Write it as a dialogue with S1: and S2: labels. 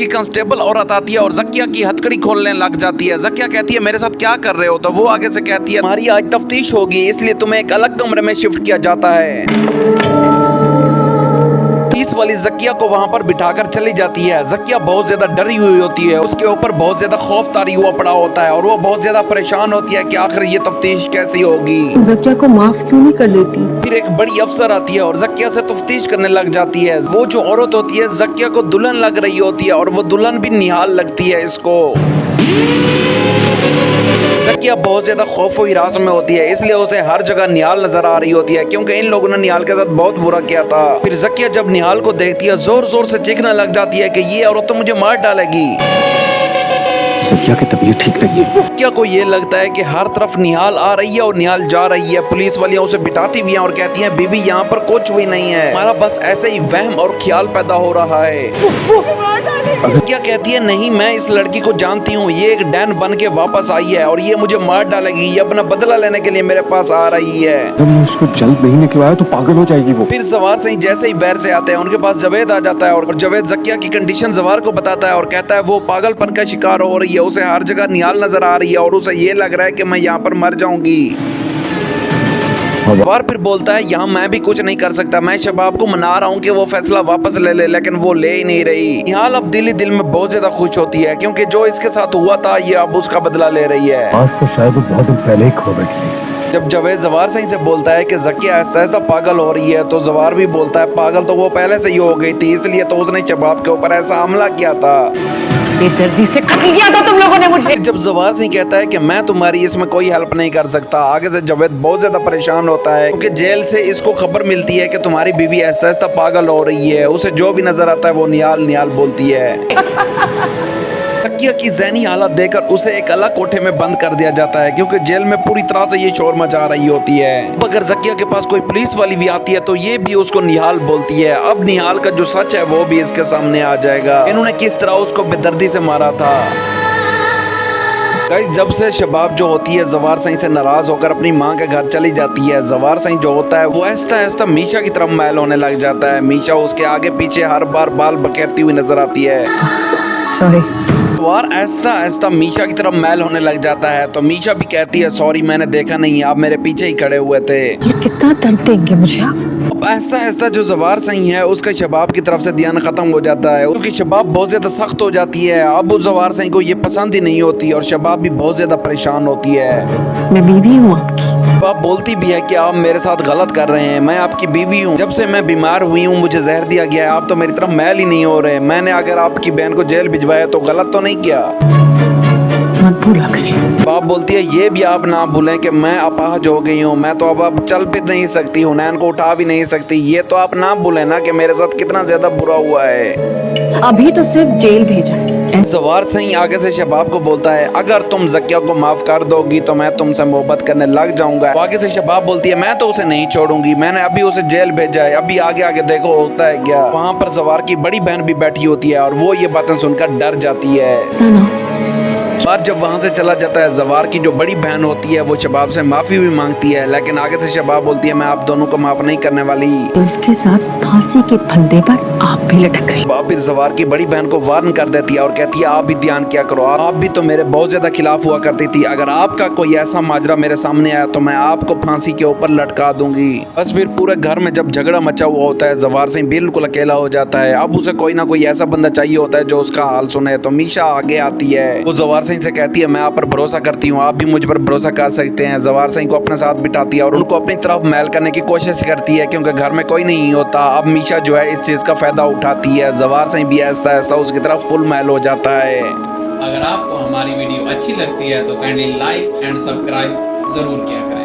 S1: की कांस्टेबल औरत आती है और जकिया की हथकड़ी खोलने लग जाती है। जकिया कहती है मेरे साथ क्या कर रहे हो, तो वो आगे से कहती है हमारी आज तफ्तीश होगी, इसलिए तुम्हें एक अलग कमरे में शिफ्ट किया जाता है। पुलिस वाली जकिया को वहाँ पर बिठाकर चली जाती है। जकिया बहुत ज्यादा डरी हुई होती है, उसके ऊपर बहुत ज्यादा खौफ तारी हुआ पड़ा होता है और वो बहुत ज्यादा परेशान होती है कि आखिर ये तफ्तीश कैसी होगी।
S2: जकिया को माफ क्यों नहीं कर देती?
S1: फिर एक बड़ी अफसर आती है और जकिया से तफ्तीश करने लग जाती है। वो जो औरत होती है जकिया को दुल्हन लग रही होती है और वो दुल्हन भी निहाल लगती है इसको। जकिया बहुत ज्यादा खौफ व हिरास में होती है, इसलिए उसे हर जगह निहाल नजर आ रही होती है क्योंकि इन लोगों ने निहाल के साथ बहुत बुरा किया था। फिर जकिया जब निहाल को देखती है जोर जोर से चीखने लग जाती है कि ये औरत तो मुझे मार डालेगी।
S3: जकिया की तबीयत ठीक नहीं है।
S1: जकिया को ये लगता है कि हर तरफ निहाल आ रही है और निहाल जा रही है। पुलिस वालियां उसे बिठाती भी हैं और कहती हैं बीबी यहाँ पर कुछ भी नहीं है, हमारा बस ऐसे ही वहम और ख्याल पैदा हो रहा है। क्या कहती है नहीं, मैं इस लड़की को जानती हूँ, ये एक डैन बन के वापस आई है और ये मुझे मार डालेगी, ये अपना बदला लेने के लिए मेरे पास आ रही है।
S3: जब मैं उसको जल्द नहीं निकलवाया तो पागल हो जाएगी वो।
S1: फिर जवार सिंह जैसे ही बैर से आते हैं उनके पास जवेद आ जाता है और जवेद जकिया की कंडीशन जवार को बताता है और कहता है वो पागलपन का शिकार हो रही है, उसे हर जगह निहाल नजर आ रही है और उसे ये लग रहा है कि मैं यहाँ पर मर जाऊंगी। जवार फिर बोलता है यहाँ मैं भी कुछ नहीं कर सकता, मैं शबाब को मना रहा हूँ कि वो फैसला वापस ले ले, लेकिन वो ले ही नहीं रही। निहाल अब दिल ही दिल में बहुत ज्यादा खुश होती है क्योंकि जो इसके साथ हुआ था ये अब उसका बदला ले रही है।
S3: आज तो शायद वो बहुत दिन पहले ही खो बैठी।
S1: जब जवेद जवार सिंह से बोलता है कि जकिया ऐसा पागल हो रही है तो जवार भी बोलता है पागल तो वो पहले से ही हो गई थी, इसलिए तो उसने शबाब के ऊपर ऐसा हमला किया था।
S2: बेदर्दी से कत्ल किया था तुम लोगों ने मुझे।
S1: जब जवार सिंह कहता है कि मैं तुम्हारी इसमें कोई हेल्प नहीं कर सकता, आगे से जवेद बहुत ज्यादा परेशान होता है क्योंकि जेल से इसको खबर मिलती है कि तुम्हारी बीवी ऐसा पागल हो रही है। उसे जो भी नजर आता है वो निहाल निहाल बोलती है। जकिया की ज़हनी हालत देखकर उसे एक अलग कोठे में बंद कर दिया जाता है क्योंकि जेल में पूरी तरह से ये शोर मचा रही होती है। अगर जकिया के पास कोई पुलिस वाली भी आती है तो ये भी उसको निहाल बोलती है। अब निहाल का जो सच है वो भी इसके सामने आ जाएगा, इन्होंने किस तरह उसको बेदर्दी से मारा था। जब से शबाब जो होती है जवार सिंह से नाराज होकर अपनी माँ के घर चली जाती है, जवार सिंह जो होता है वो ऐसा ऐसा मीशा की तरफ मैल होने लग जाता है। मीशा उसके आगे पीछे हर बार बाल बखेरती हुई नजर आती है।
S2: सॉरी।
S1: जवार ऐसा ऐसा मीशा की तरफ मैल होने लग जाता है तो मीशा भी कहती है सॉरी मैंने देखा नहीं, आप मेरे पीछे ही खड़े हुए थे।
S2: ये कितना दर्द देंगे मुझे।
S1: अब ऐसा ऐसा जो जवार सिंह है उसका शबाब की तरफ से ध्यान खत्म हो जाता है क्योंकि शबाब बहुत ज्यादा सख्त हो जाती है। अब उस जवार सिंह को ये पसंद ही नहीं होती और शबाब भी बहुत ज्यादा परेशान होती है।
S2: मैं बीवी हूँ आपकी।
S1: आप बोलती भी है कि आप मेरे साथ गलत कर रहे हैं, मैं आपकी बीवी हूँ, जब से मैं बीमार हुई हूँ मुझे जहर दिया गया है, आप तो मेरी तरफ मैल ही नहीं हो रहे, मैंने अगर आपकी बहन को जेल भिजवाया तो गलत तो नहीं किया।
S2: मत भूला करें।
S1: बाप बोलती है ये भी आप ना भूलें कि मैं अपाहज हो गई हूँ, मैं तो अब चल फिर नहीं सकती, हुनैन को उठा भी नहीं सकती, ये तो आप ना भूलें ना कि मेरे साथ कितना ज्यादा बुरा हुआ है।
S2: अभी तो सिर्फ जेल भेजा है।
S1: जवार सिंह आगे से शबाब को बोलता है अगर तुम जकिया को माफ कर दोगी तो मैं तुमसे मोहब्बत करने लग जाऊंगा। आगे से शबाब बोलती है मैं तो उसे नहीं छोड़ूंगी, मैंने अभी उसे जेल भेजा है, अभी आगे आगे देखो होता है क्या। वहाँ पर जवार की बड़ी बहन भी बैठी होती है और वो ये बातें सुनकर डर जाती है। जवार जब वहाँ से चला जाता है जवार की जो बड़ी बहन होती है वो शबाब से माफी भी मांगती है, लेकिन आगे से शबाब बोलती है मैं आप दोनों को माफ नहीं करने वाली।
S2: उसके साथ फांसी के फंदे पर आप भी लटक गई।
S1: फिर जवार की बड़ी बहन को वार्न कर देती है और कहती है आप भी ध्यान किया करो, आप भी तो मेरे बहुत ज्यादा खिलाफ हुआ करती थी, अगर आपका कोई ऐसा माजरा मेरे सामने आया तो मैं आपको फांसी के ऊपर लटका दूंगी। बस फिर पूरे घर में जब झगड़ा मचा हुआ होता है जवार सिंह बिल्कुल अकेला हो जाता है। अब उसे कोई ना कोई ऐसा बंदा चाहिए होता है जो उसका हाल सुने, तो मीशा आगे आती है। वो जवार सिंह से कहती है मैं आप पर भरोसा करती हूँ, आप भी मुझ पर भरोसा कर सकते हैं। जवार सिंह को अपने साथ बिठाती है और उनको अपनी तरफ मैल करने की कोशिश करती है क्योंकि घर में कोई नहीं होता। अब मीशा जो है इस चीज का फायदा उठाती है, जवार सिंह भी ऐसा ऐसा उसकी तरफ फुल मैल हो जाता है।
S4: अगर आपको हमारी वीडियो अच्छी लगती है तो काइंडली लाइक एंड सब्सक्राइब जरूर किया करें।